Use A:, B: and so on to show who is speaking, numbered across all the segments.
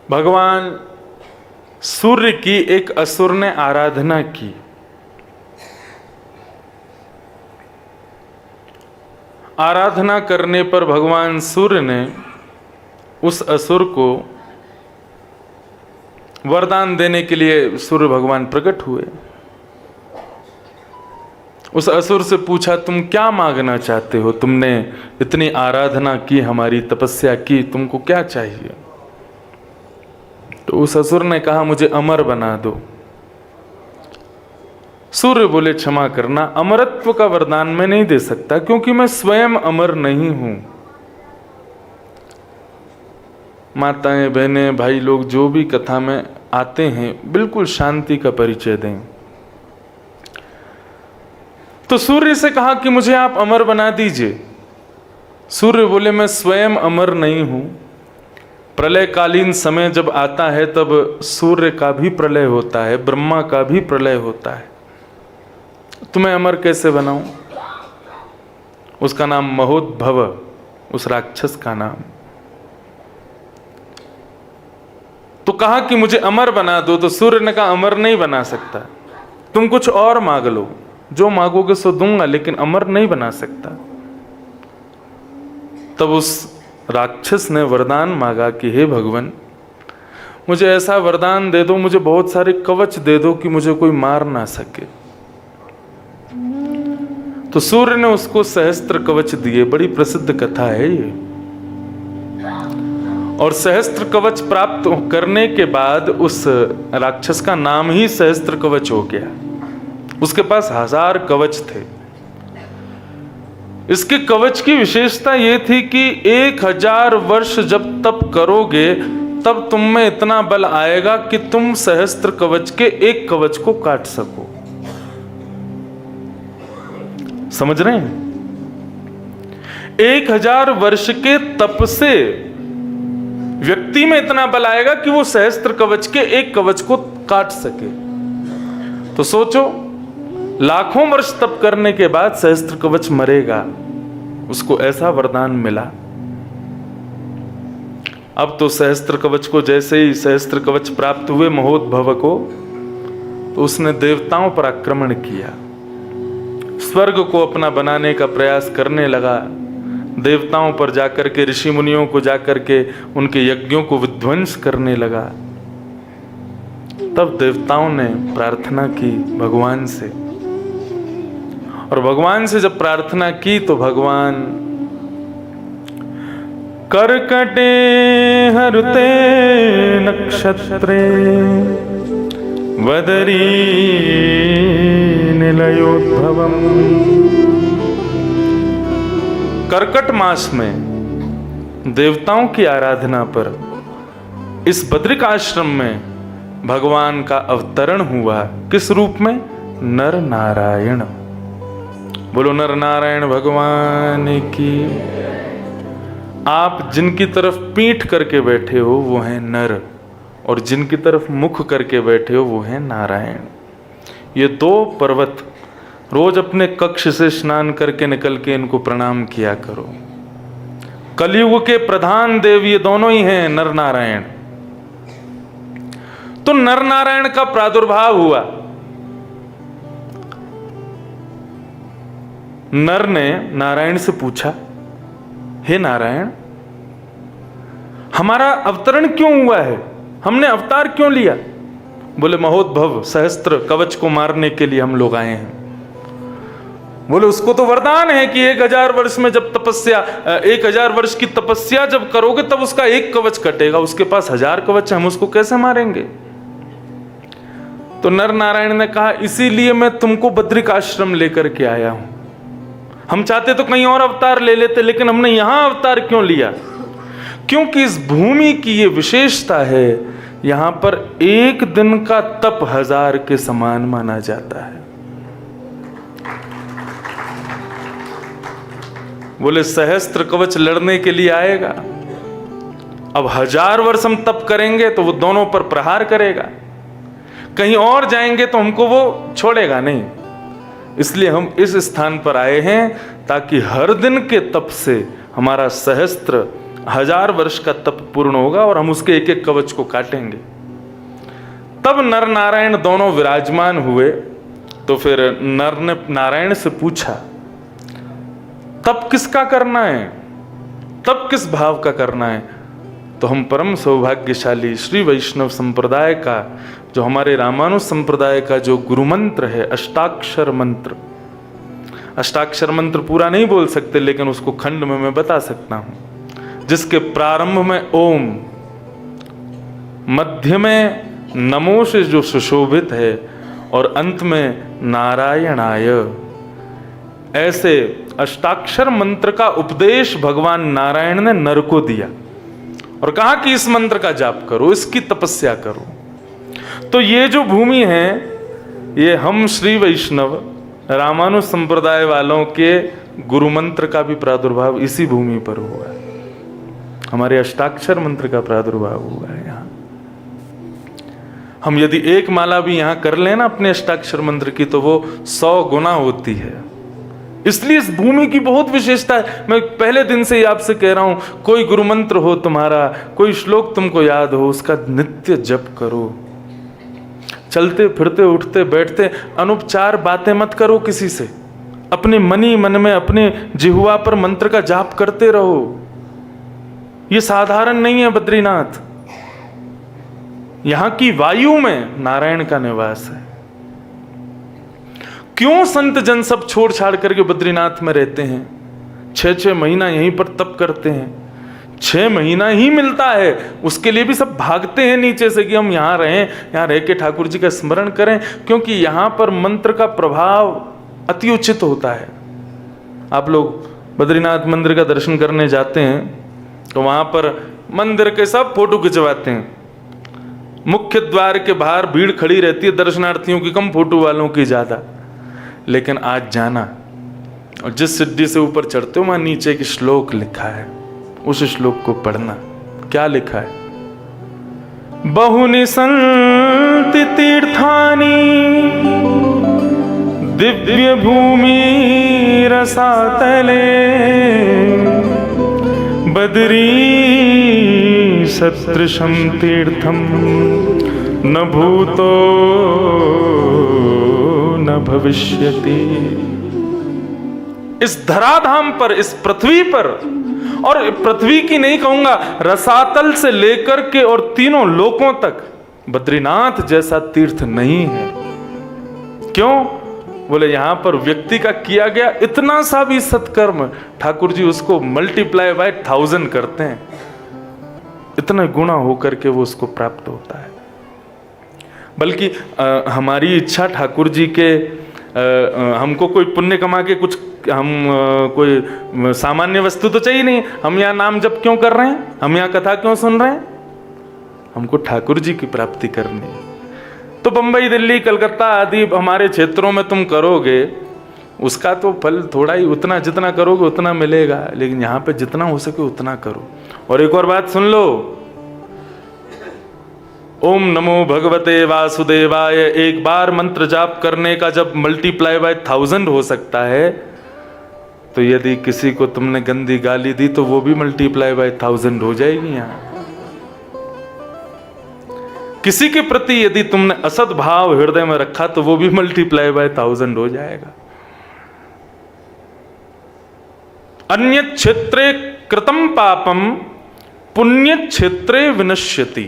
A: भगवान सूर्य की एक असुर ने आराधना की। आराधना करने पर भगवान सूर्य ने उस असुर को वरदान देने के लिए सूर्य भगवान प्रकट हुए। उस असुर से पूछा, तुम क्या मांगना चाहते हो? तुमने इतनी आराधना की, हमारी तपस्या की, तुमको क्या चाहिए? तो उस असुर ने कहा, मुझे अमर बना दो। सूर्य बोले, क्षमा करना, अमरत्व का वरदान मैं नहीं दे सकता, क्योंकि मैं स्वयं अमर नहीं हूं। माताएं, बहनें, भाई लोग जो भी कथा में आते हैं, बिल्कुल शांति का परिचय दें। तो सूर्य से कहा कि मुझे आप अमर बना दीजिए। सूर्य बोले, मैं स्वयं अमर नहीं हूं। प्रलयकालीन समय जब आता है तब सूर्य का भी प्रलय होता है, ब्रह्मा का भी प्रलय होता है, तो मैं अमर कैसे बनाऊं? उसका नाम महोद्भव, उस राक्षस का नाम। तो कहा कि मुझे अमर बना दो। तो सूर्य ने कहा, अमर नहीं बना सकता, तुम कुछ और मांग लो, जो मांगोगे सो दूंगा, लेकिन अमर नहीं बना सकता। तब उस राक्षस ने वरदान मांगा कि हे भगवान, मुझे ऐसा वरदान दे दो, मुझे बहुत सारे कवच दे दो कि मुझे कोई मार ना सके। तो सूर्य ने उसको सहस्त्र कवच दिए। बड़ी प्रसिद्ध कथा है ये। और सहस्त्र कवच प्राप्त करने के बाद उस राक्षस का नाम ही सहस्त्र कवच हो गया। उसके पास 1000 कवच थे। इसके कवच की विशेषता यह थी कि 1000 वर्ष जब तप करोगे तब तुम में इतना बल आएगा कि तुम सहस्त्र कवच के एक कवच को काट सको। समझ रहे हैं? 1000 वर्ष के तप से व्यक्ति में इतना बल आएगा कि वो सहस्त्र कवच के एक कवच को काट सके। तो सोचो, लाखों वर्ष तप करने के बाद सहस्त्र कवच मरेगा, उसको ऐसा वरदान मिला। अब तो सहस्त्र कवच को, जैसे ही सहस्त्र कवच प्राप्त हुए महोद्भव को, तो उसने देवताओं पर आक्रमण किया, स्वर्ग को अपना बनाने का प्रयास करने लगा। देवताओं पर जाकर के, ऋषि मुनियों को जाकर के उनके यज्ञों को विध्वंस करने लगा। तब देवताओं ने प्रार्थना की भगवान से, और भगवान से जब प्रार्थना की तो भगवान कर्कटे हरुते नक्षत्रे वदरी निलयोद्भवम्। कर्कट मास में देवताओं की आराधना पर इस बद्रिक आश्रम में भगवान का अवतरण हुआ। किस रूप में? नर नारायण। बोलो नर नारायण भगवान की। आप जिनकी तरफ पीठ करके बैठे हो वो हैं नर, और जिनकी तरफ मुख करके बैठे हो वो हैं नारायण। ये 2 पर्वत रोज अपने कक्ष से स्नान करके निकल के इनको प्रणाम किया करो। कलयुग के प्रधान देव ये दोनों ही हैं, नर नारायण। तो नर नारायण का प्रादुर्भाव हुआ। नर ने नारायण से पूछा, हे नारायण, हमारा अवतरण क्यों हुआ है? हमने अवतार क्यों लिया? बोले, महोद्भव सहस्त्र कवच को मारने के लिए हम लोग आए हैं। बोले, उसको तो वरदान है कि 1000 वर्ष में जब तपस्या, 1000 वर्ष की तपस्या जब करोगे तब उसका एक कवच कटेगा। उसके पास 1000 कवच है, हम उसको कैसे मारेंगे? तो नर नारायण ने कहा, इसीलिए मैं तुमको बद्रिक आश्रम लेकर के आया हूं। हम चाहते तो कहीं और अवतार ले लेते, लेकिन हमने यहां अवतार क्यों लिया? क्योंकि इस भूमि की ये विशेषता है, यहां पर एक दिन का तप 1000 के समान माना जाता है। बोले, सहस्त्र कवच लड़ने के लिए आएगा, अब 1000 वर्ष हम तप करेंगे तो वो दोनों पर प्रहार करेगा, कहीं और जाएंगे तो हमको वो छोड़ेगा नहीं। इसलिए हम इस स्थान पर आए हैं ताकि हर दिन के तप से हमारा सहस्त्र 1000 वर्ष का तप पूर्ण होगा और हम उसके एक एक कवच को काटेंगे। तब नर नारायण दोनों विराजमान हुए। तो फिर नर ने नारायण से पूछा, तप किसका करना है, तप किस भाव का करना है? तो हम परम सौभाग्यशाली श्री वैष्णव संप्रदाय का, जो हमारे रामानुज संप्रदाय का जो गुरु मंत्र है, अष्टाक्षर मंत्र, अष्टाक्षर मंत्र पूरा नहीं बोल सकते लेकिन उसको खंड में मैं बता सकता हूं, जिसके प्रारंभ में ओम, मध्य में नमो से जो सुशोभित है और अंत में नारायणाय, ऐसे अष्टाक्षर मंत्र का उपदेश भगवान नारायण ने नर को दिया और कहा कि इस मंत्र का जाप करो, इसकी तपस्या करो। तो ये जो भूमि है, ये हम श्री वैष्णव रामानुज संप्रदाय वालों के गुरु मंत्र का भी प्रादुर्भाव इसी भूमि पर हुआ है। हमारे अष्टाक्षर मंत्र का प्रादुर्भाव हुआ है यहाँ। हम यदि एक माला भी यहाँ कर लेना अपने अष्टाक्षर मंत्र की, तो वो 100 गुना होती है। इसलिए इस भूमि की बहुत विशेषता है। मैं पहले दिन से ही आपसे कह रहा हूं, कोई गुरु मंत्र हो तुम्हारा, कोई श्लोक तुमको याद हो, उसका नित्य जप करो। चलते फिरते उठते बैठते अनुपचार बातें मत करो किसी से, अपने मनी मन में अपने जिह्वा पर मंत्र का जाप करते रहो। यह साधारण नहीं है बद्रीनाथ, यहां की वायु में नारायण का निवास है। क्यों संत जन सब छोड़ छाड़ करके बद्रीनाथ में रहते हैं, 6-6 महीना यहीं पर तप करते हैं। 6 महीना ही मिलता है, उसके लिए भी सब भागते हैं नीचे से कि हम यहाँ रहें, यहाँ रह के ठाकुर जी का स्मरण करें, क्योंकि यहाँ पर मंत्र का प्रभाव अति उचित होता है। आप लोग बद्रीनाथ मंदिर का दर्शन करने जाते हैं तो वहाँ पर मंदिर के सब फोटो खिंचवाते हैं। मुख्य द्वार के बाहर भीड़ खड़ी रहती है, दर्शनार्थियों की कम, फोटो वालों की ज्यादा। लेकिन आज जाना और जिस सिद्धि से ऊपर चढ़ते हो वहां नीचे एक श्लोक लिखा है, उस श्लोक को पढ़ना। क्या लिखा है? बहुनि सन्ति तीर्थानि दिव्य भूमि रसातले बद्री सदृशं तीर्थम न भूतो न भविष्यति। इस धराधाम पर, इस पृथ्वी पर, और पृथ्वी की नहीं कहूंगा, रसातल से लेकर के और तीनों लोकों तक बद्रीनाथ जैसा तीर्थ नहीं है। क्यों? बोले यहां पर व्यक्ति का किया गया इतना सा भी सत्कर्म, ठाकुर जी उसको मल्टीप्लाई बाय 1000 करते हैं, इतना गुना होकर के वो उसको प्राप्त होता है। बल्कि हमारी इच्छा ठाकुर जी के, हमको कोई पुण्य कमा के कुछ, हम कोई सामान्य वस्तु तो चाहिए नहीं। हम यहाँ नाम जप क्यों कर रहे हैं, हम यहाँ कथा क्यों सुन रहे हैं? हमको ठाकुर जी की प्राप्ति करनी है। तो बंबई, दिल्ली, कलकत्ता आदि हमारे क्षेत्रों में तुम करोगे, उसका तो फल थोड़ा ही, उतना जितना करोगे उतना मिलेगा। लेकिन यहाँ पे जितना हो सके उतना करो। और एक और बात सुन लो, ओम नमो भगवते वासुदेवाय एक बार मंत्र जाप करने का जब मल्टीप्लाई बाय 1000 हो सकता है, तो यदि किसी को तुमने गंदी गाली दी तो वो भी मल्टीप्लाई बाय 1000 हो जाएगी। यहां किसी के प्रति यदि तुमने असद भाव हृदय में रखा तो वो भी मल्टीप्लाई बाय 1000 हो जाएगा। अन्य क्षेत्रे कृतम पापम पुण्य क्षेत्रे विनश्यति।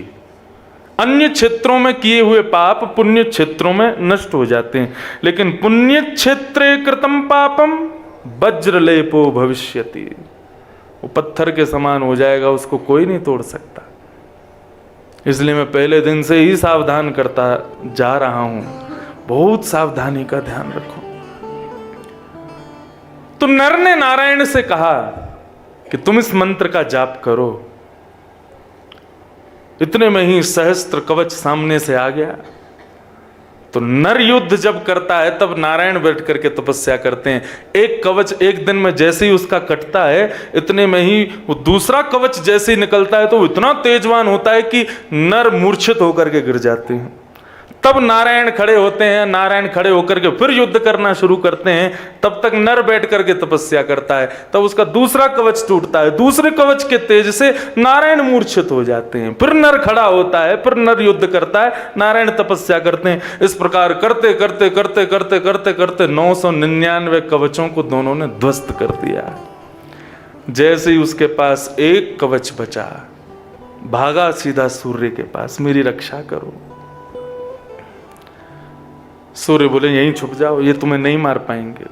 A: अन्य क्षेत्रों में किए हुए पाप पुण्य क्षेत्रों में नष्ट हो जाते हैं, लेकिन पुण्य क्षेत्रे कृतम पापम वज्रलेपो भविष्यति। वो पत्थर के समान हो जाएगा, उसको कोई नहीं तोड़ सकता। इसलिए मैं पहले दिन से ही सावधान करता जा रहा हूं, बहुत सावधानी का ध्यान रखो। तो नर ने नारायण से कहा कि तुम इस मंत्र का जाप करो। इतने में ही सहस्त्र कवच सामने से आ गया। तो नर युद्ध जब करता है तब नारायण बैठ करके तपस्या करते हैं। एक कवच एक दिन में जैसे ही उसका कटता है, इतने में ही वो दूसरा कवच जैसे ही निकलता है तो वो इतना तेजवान होता है कि नर मूर्छित होकर के गिर जाते हैं। तब नारायण खड़े होते हैं, नारायण खड़े होकर के फिर युद्ध करना शुरू करते हैं। तब तक नर बैठ करके तपस्या करता है, तब उसका दूसरा कवच टूटता है, दूसरे कवच के तेज से नारायण मूर्छित हो जाते हैं, फिर नर खड़ा होता है, फिर नर युद्ध करता है, नारायण तपस्या करते हैं। इस प्रकार करते करते करते करते करते करते 999 कवचों को दोनों ने ध्वस्त कर दिया। जैसे ही उसके पास एक कवच बचा, भागा सीधा सूर्य के पास, मेरी रक्षा करो। सूर्य बोले यहीं छुप जाओ, ये तुम्हें नहीं मार पाएंगे,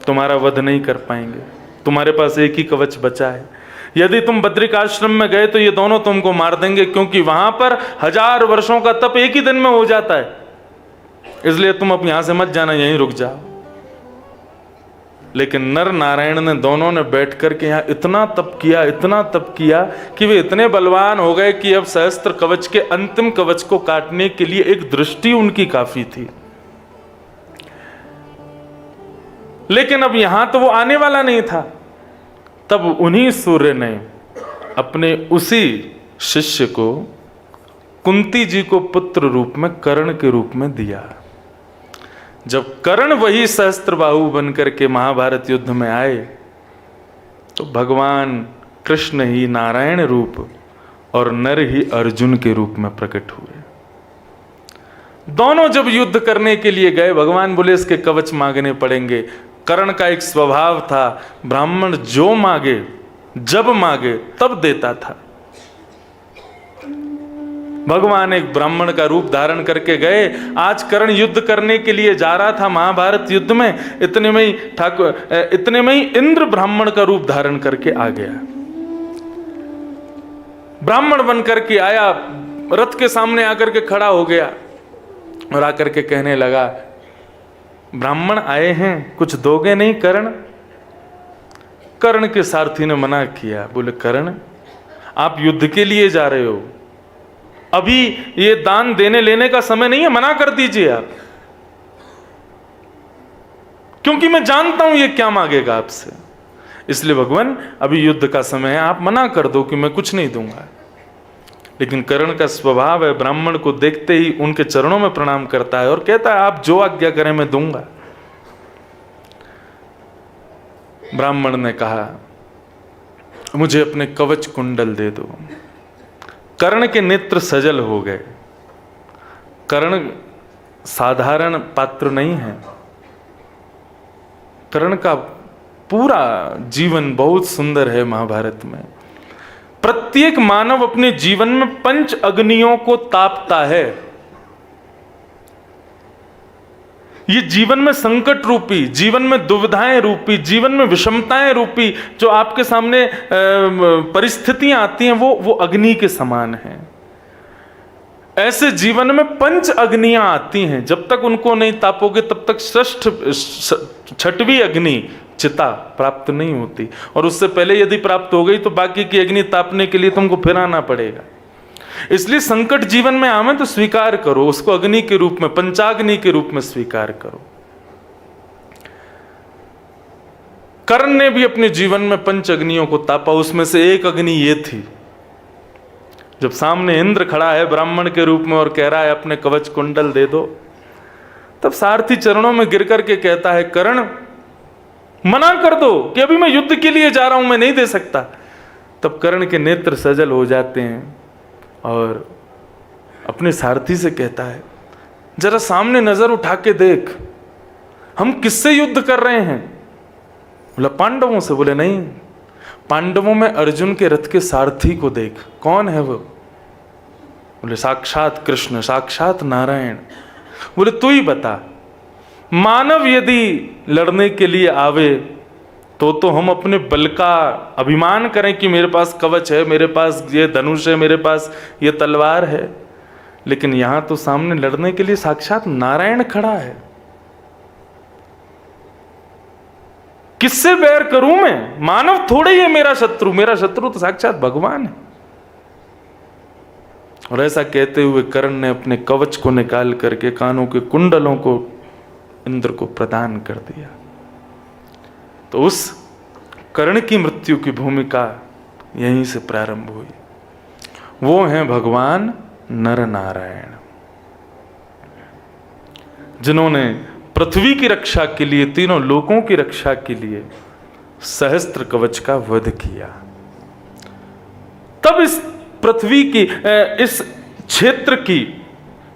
A: तुम्हारा वध नहीं कर पाएंगे, तुम्हारे पास एक ही कवच बचा है। यदि तुम बद्रिक आश्रम में गए तो ये दोनों तुमको मार देंगे, क्योंकि वहां पर 1000 वर्षों का तप एक ही दिन में हो जाता है, इसलिए तुम अब यहां से मत जाना, यहीं रुक जाओ। लेकिन नर नारायण ने दोनों ने बैठ करके यहाँ इतना तप किया, इतना तप किया कि वे इतने बलवान हो गए कि अब सहस्त्र कवच के अंतिम कवच को काटने के लिए एक दृष्टि उनकी काफी थी। लेकिन अब यहां तो वो आने वाला नहीं था। तब उन्हीं सूर्य ने अपने उसी शिष्य को कुंती जी को पुत्र रूप में, कर्ण के रूप में दिया। जब कर्ण वही सहस्त्रबाहु बनकर के महाभारत युद्ध में आए तो भगवान कृष्ण ही नारायण रूप और नर ही अर्जुन के रूप में प्रकट हुए। दोनों जब युद्ध करने के लिए गए, भगवान बोले इसके कवच मांगने पड़ेंगे। कर्ण का एक स्वभाव था, ब्राह्मण जो मांगे, जब मांगे तब देता था। भगवान एक ब्राह्मण का रूप धारण करके गए। आज कर्ण युद्ध करने के लिए जा रहा था महाभारत युद्ध में, इतने में ही इंद्र ब्राह्मण का रूप धारण करके आ गया। ब्राह्मण बन करके आया, रथ के सामने आकर के खड़ा हो गया और आकर के कहने लगा, ब्राह्मण आए हैं, कुछ दोगे नहीं कर्ण? कर्ण के सारथी ने मना किया, बोले कर्ण आप युद्ध के लिए जा रहे हो, अभी ये दान देने लेने का समय नहीं है, मना कर दीजिए आप, क्योंकि मैं जानता हूं ये क्या मांगेगा आपसे, इसलिए भगवान अभी युद्ध का समय है, आप मना कर दो कि मैं कुछ नहीं दूंगा। लेकिन कर्ण का स्वभाव है, ब्राह्मण को देखते ही उनके चरणों में प्रणाम करता है और कहता है आप जो आज्ञा करें मैं दूंगा। ब्राह्मण ने कहा मुझे अपने कवच कुंडल दे दो। कर्ण के नेत्र सजल हो गए। कर्ण साधारण पात्र नहीं है। कर्ण का पूरा जीवन बहुत सुंदर है। महाभारत में प्रत्येक मानव अपने जीवन में 5 अग्नियों को तापता है। ये जीवन में संकट रूपी, जीवन में दुविधाएं रूपी, जीवन में विषमताएं रूपी जो आपके सामने परिस्थितियां आती हैं, वो अग्नि के समान हैं। ऐसे जीवन में 5 अग्नियां आती हैं, जब तक उनको नहीं तापोगे तब तक छठवीं अग्नि चिता प्राप्त नहीं होती, और उससे पहले यदि प्राप्त हो गई तो बाकी की अग्नि तापने के लिए तुमको फिर आना पड़ेगा। इसलिए संकट जीवन में आवे तो स्वीकार करो, उसको अग्नि के रूप में, पंचाग्नि के रूप में स्वीकार करो। कर्ण ने भी अपने जीवन में 5 अग्नियों को तापा। उसमें से एक अग्नि ये थी, जब सामने इंद्र खड़ा है ब्राह्मण के रूप में और कह रहा है अपने कवच कुंडल दे दो, तब सारथी चरणों में गिर करके कहता है कर्ण मना कर दो कि अभी मैं युद्ध के लिए जा रहा हूं, मैं नहीं दे सकता। तब कर्ण के नेत्र सजल हो जाते हैं और अपने सारथी से कहता है जरा सामने नजर उठा के देख, हम किससे युद्ध कर रहे हैं? बोला पांडवों से। बोले नहीं, पांडवों में अर्जुन के रथ के सारथी को देख, कौन है वो? बोले साक्षात कृष्ण, साक्षात नारायण। बोले तू ही बता, मानव यदि लड़ने के लिए आवे तो हम अपने बल का अभिमान करें कि मेरे पास कवच है, मेरे पास ये धनुष है, मेरे पास ये तलवार है, लेकिन यहां तो सामने लड़ने के लिए साक्षात नारायण खड़ा है। किससे बैर करूं मैं? मानव थोड़े ही है मेरा शत्रु, मेरा शत्रु तो साक्षात भगवान है। और ऐसा कहते हुए कर्ण ने अपने कवच को निकाल करके कानों के कुंडलों को इंद्र को प्रदान कर दिया। तो उस कर्ण की मृत्यु की भूमिका यहीं से प्रारंभ हुई। वो हैं भगवान नर नारायण। जिन्होंने पृथ्वी की रक्षा के लिए, तीनों लोकों की रक्षा के लिए सहस्त्र कवच का वध किया। तब इस पृथ्वी की, इस क्षेत्र की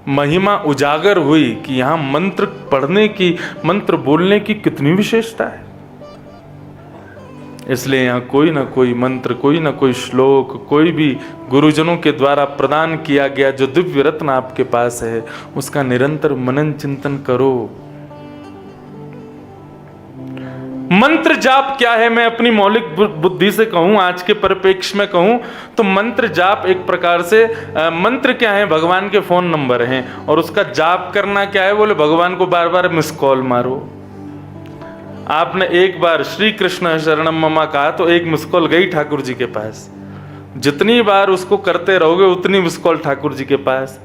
A: महिमा उजागर हुई कि यहां मंत्र पढ़ने की, मंत्र बोलने की कितनी विशेषता है। इसलिए यहाँ कोई ना कोई मंत्र, कोई ना कोई श्लोक, कोई भी गुरुजनों के द्वारा प्रदान किया गया जो दिव्य रत्न आपके पास है, उसका निरंतर मनन चिंतन करो। मंत्र जाप क्या है, मैं अपनी मौलिक बुद्धि से कहूं, आज के परिप्रेक्ष्य में कहूं तो मंत्र जाप एक प्रकार से, मंत्र क्या है, भगवान के फोन नंबर हैं, और उसका जाप करना क्या है, बोले भगवान को बार बार मिस कॉल मारो। आपने एक बार श्री कृष्ण शरणम ममा कहा तो एक मिस कॉल गई ठाकुर जी के पास। जितनी बार उसको करते रहोगे उतनी मिस कॉल ठाकुर जी के पास।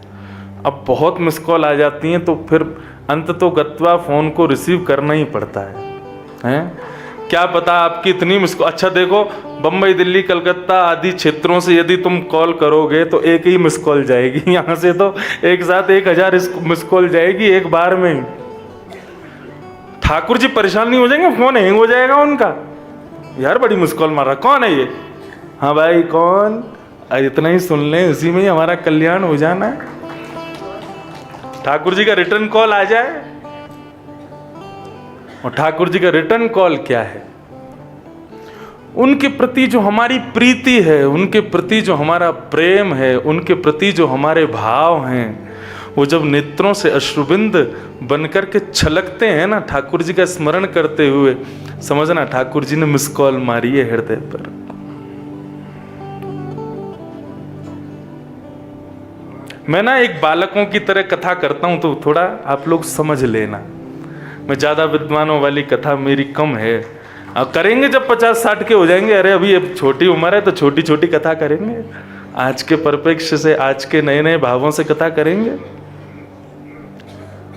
A: अब बहुत मिस कॉल आ जाती हैं तो फिर अंत तो गत्वा फोन को रिसीव करना ही पड़ता है? क्या पता आपकी इतनी मिस कॉल, अच्छा देखो बम्बई दिल्ली कलकत्ता आदि क्षेत्रों से यदि तुम कॉल करोगे तो एक ही मिस कॉल जाएगी, यहाँ से तो एक साथ 1000 मिस कॉल जाएगी एक बार में ही। ठाकुर जी परेशान नहीं हो जाएंगे, फोन हैंग हो जाएगा उनका, यार बड़ी मिस कॉल मारा, कौन है ये, हाँ भाई कौन, इतना ही सुन लें इसी में ही हमारा कल्याण हो जाना है। ठाकुर जी का रिटर्न कॉल आ जाए, और ठाकुर जी का रिटर्न कॉल क्या है, उनके प्रति जो हमारी प्रीति है, उनके प्रति जो हमारा प्रेम है, उनके प्रति जो हमारे भाव हैं, वो जब नेत्रों से अश्रुबिंद बनकर के छलकते हैं ना ठाकुर जी का स्मरण करते हुए, समझना ठाकुर जी ने मिस कॉल मारी है हृदय पर। मैं ना एक बालकों की तरह कथा करता हूं तो थोड़ा आप लोग समझ लेना। मैं ज्यादा विद्वानों वाली कथा मेरी कम है, अब करेंगे जब 50-60 के हो जाएंगे, अरे अभी अब छोटी उम्र है तो छोटी छोटी कथा करेंगे, आज के परिप्रेक्ष्य से, आज के नए नए भावों से कथा करेंगे।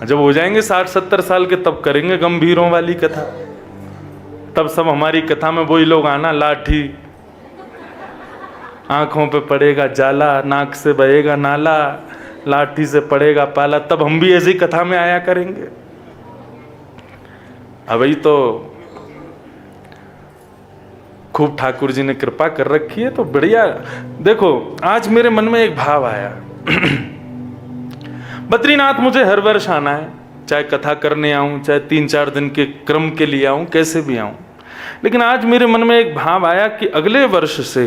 A: जब हो जाएंगे 60-70 साल के तब करेंगे गंभीरों वाली कथा। तब सब हमारी कथा में वही लोग आना, लाठी, आंखों पे पड़ेगा जाला, नाक से बहेगा नाला, लाठी से पड़ेगा पाला, तब हम भी ऐसी कथा में आया करेंगे। अभी तो खूब ठाकुर जी ने कृपा कर रखी है तो बढ़िया। देखो आज मेरे मन में एक भाव आया, बद्रीनाथ मुझे हर वर्ष आना है, चाहे कथा करने आऊं, चाहे 3-4 दिन के क्रम के लिए आऊं, कैसे भी आऊं। लेकिन आज मेरे मन में एक भाव आया कि अगले वर्ष से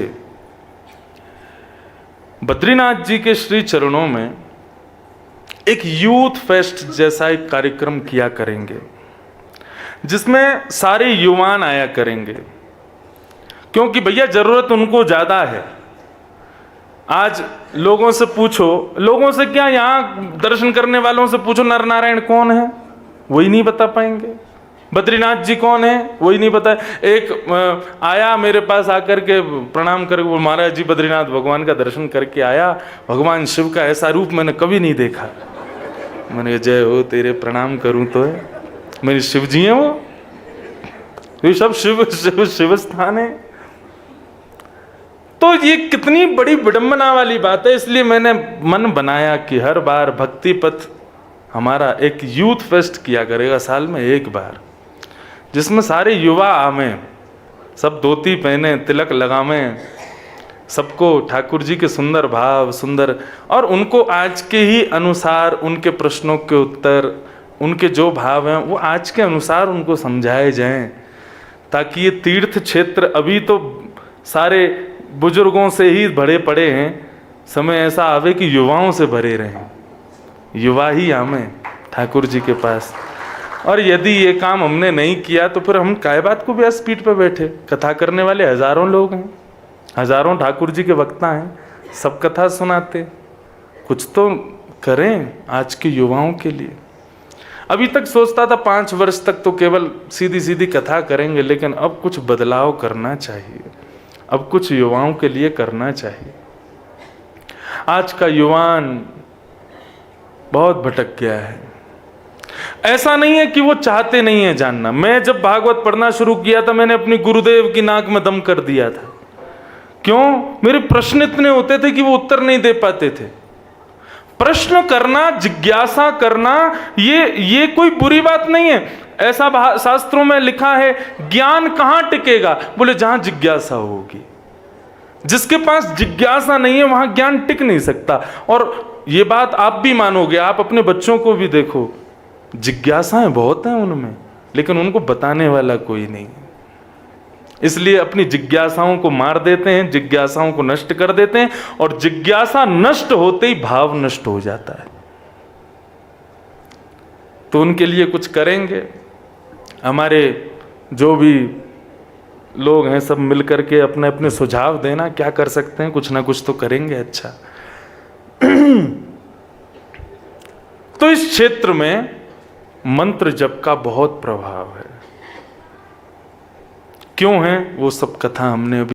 A: बद्रीनाथ जी के श्री चरणों में एक यूथ फेस्ट जैसा एक कार्यक्रम किया करेंगे, जिसमें सारे युवान आया करेंगे, क्योंकि भैया जरूरत उनको ज्यादा है। आज लोगों से पूछो, लोगों से क्या, यहाँ दर्शन करने वालों से पूछो नर नारायण कौन है, वही नहीं बता पाएंगे। बद्रीनाथ जी कौन है, वही नहीं पता। एक आया मेरे पास आकर के प्रणाम करके, वो महाराज जी बद्रीनाथ भगवान का दर्शन करके आया, भगवान शिव का ऐसा रूप मैंने कभी नहीं देखा। मैंने जय हो तेरे, प्रणाम करूं तो है, मेरे शिव जी हैं वो, ये सब शिव शिव शिव स्थान है। तो ये कितनी बड़ी विडंबना वाली बात है। इसलिए मैंने मन बनाया कि हर बार भक्ति पथ हमारा एक यूथ फेस्ट किया करेगा साल में एक बार, जिसमें सारे युवा आवें, सब धोती पहने, तिलक लगावें, सबको ठाकुर जी के सुंदर भाव, सुंदर, और उनको आज के ही अनुसार उनके प्रश्नों के उत्तर, उनके जो भाव हैं वो आज के अनुसार उनको समझाए जाएं, ताकि ये तीर्थ क्षेत्र अभी तो सारे बुजुर्गों से ही भरे पड़े हैं, समय ऐसा आवे कि युवाओं से भरे रहें, युवा ही आवें ठाकुर जी के पास। और यदि ये काम हमने नहीं किया तो फिर हम काय बात को व्यासपीठ पर बैठे, कथा करने वाले हजारों लोग हैं, हजारों ठाकुर जी के वक्ता हैं, सब कथा सुनाते, कुछ तो करें आज के युवाओं के लिए। अभी तक सोचता था 5 वर्ष तक तो केवल सीधी सीधी कथा करेंगे, लेकिन अब कुछ बदलाव करना चाहिए, अब कुछ युवाओं के लिए करना चाहिए। आज का युवान बहुत भटक गया है। ऐसा नहीं है कि वो चाहते नहीं है जानना। मैं जब भागवत पढ़ना शुरू किया था, मैंने अपनी गुरुदेव की नाक में दम कर दिया था। क्यों? मेरे प्रश्न इतने होते थे कि वो उत्तर नहीं दे पाते थे। प्रश्न करना, जिज्ञासा करना, ये कोई बुरी बात नहीं है। ऐसा शास्त्रों में लिखा है, ज्ञान कहां टिकेगा? बोले जहां जिज्ञासा होगी। जिसके पास जिज्ञासा नहीं है वहां ज्ञान टिक नहीं सकता। और ये बात आप भी मानोगे, आप अपने बच्चों को भी देखो, जिज्ञासाएं बहुत हैं उनमें, लेकिन उनको बताने वाला कोई नहीं। इसलिए अपनी जिज्ञासाओं को मार देते हैं, जिज्ञासाओं को नष्ट कर देते हैं, और जिज्ञासा नष्ट होते ही भाव नष्ट हो जाता है। तो उनके लिए कुछ करेंगे। हमारे जो भी लोग हैं सब मिलकर के अपने अपने सुझाव देना, क्या कर सकते हैं, कुछ ना कुछ तो करेंगे। अच्छा तो इस क्षेत्र में मंत्र जप का बहुत प्रभाव है। क्यों है वो सब कथा हमने अभी